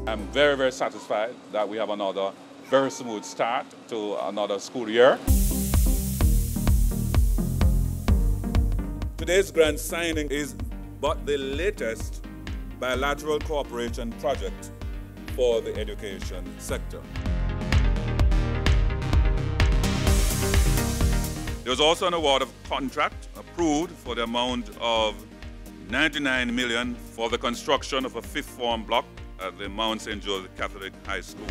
I'm very, very satisfied that we have another very smooth start to another school year. Today's grant signing is but the latest bilateral cooperation project for the education sector. There was also an award of contract approved for the amount of $99 million for the construction of a fifth form block at the Mount St. Joseph Catholic High School.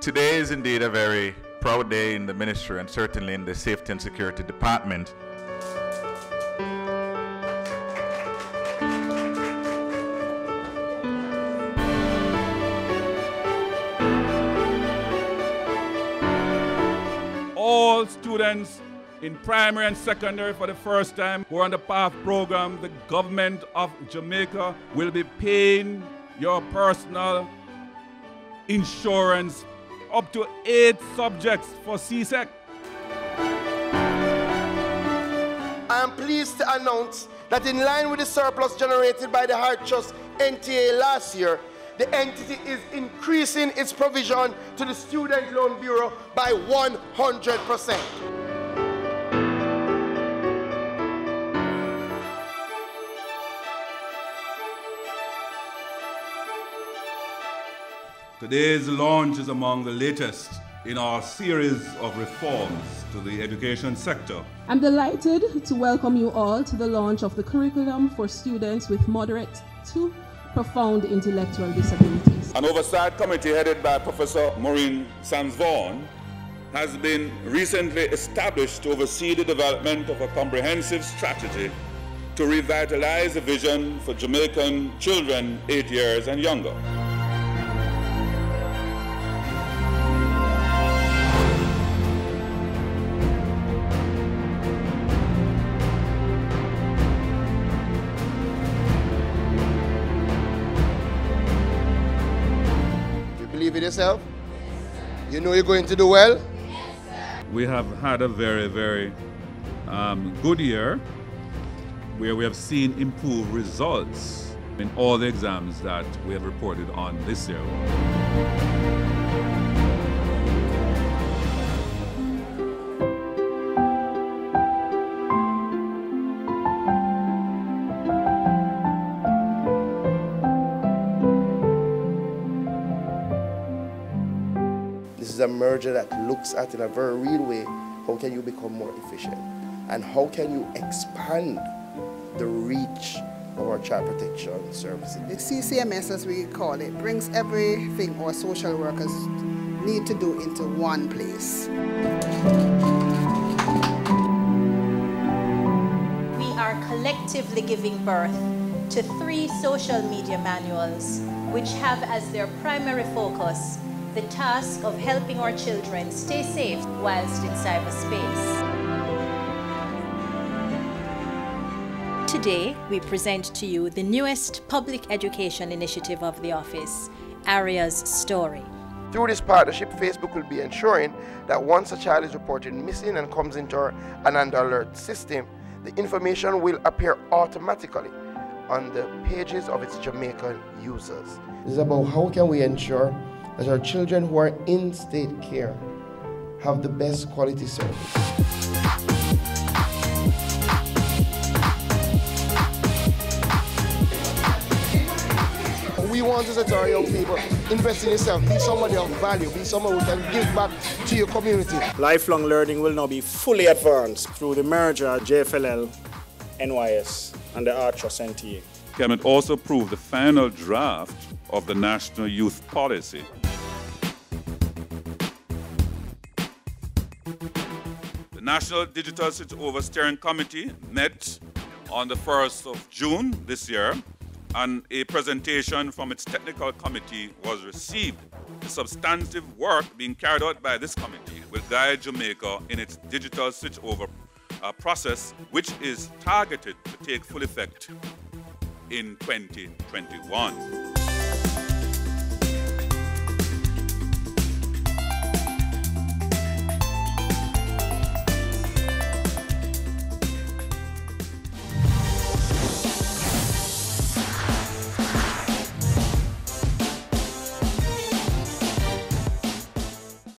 Today is indeed a very proud day in the ministry and certainly in the Safety and Security Department. All students in primary and secondary for the first time who are on the PATH program, the government of Jamaica will be paying your personal insurance up to 8 subjects for CSEC. I am pleased to announce that in line with the surplus generated by the Heart Trust NTA last year, the entity is increasing its provision to the Student Loan Bureau by 100%. Today's launch is among the latest in our series of reforms to the education sector. I'm delighted to welcome you all to the launch of the curriculum for students with moderate to profound intellectual disabilities. An oversight committee headed by Professor Maureen Sands-Vaughan has been recently established to oversee the development of a comprehensive strategy to revitalize the vision for Jamaican children 8 years and younger. Believe in yourself? You know you're going to do well? We have had a very, very good year where we have seen improved results in all the exams that we have reported on this year. This is a merger that looks at, in a very real way, how can you become more efficient? And how can you expand the reach of our child protection services? The CCMS, as we call it, brings everything our social workers need to do into one place. We are collectively giving birth to 3 social media manuals, which have as their primary focus the task of helping our children stay safe whilst in cyberspace. Today, we present to you the newest public education initiative of the office, Aria's Story. Through this partnership, Facebook will be ensuring that once a child is reported missing and comes into an alert system, the information will appear automatically on the pages of its Jamaican users. This is about how can we ensure that our children who are in state care have the best quality service. We want to say to our young people, invest in yourself, be somebody of value, be someone who can give back to your community. Lifelong learning will now be fully advanced through the merger of JFLL, NYS and the Heart Trust NTA. Cabinet also approved the final draft of the National Youth Policy. National Digital Switchover Steering Committee met on the 1st of June this year, and a presentation from its technical committee was received. The substantive work being carried out by this committee will guide Jamaica in its digital switchover process, which is targeted to take full effect in 2021.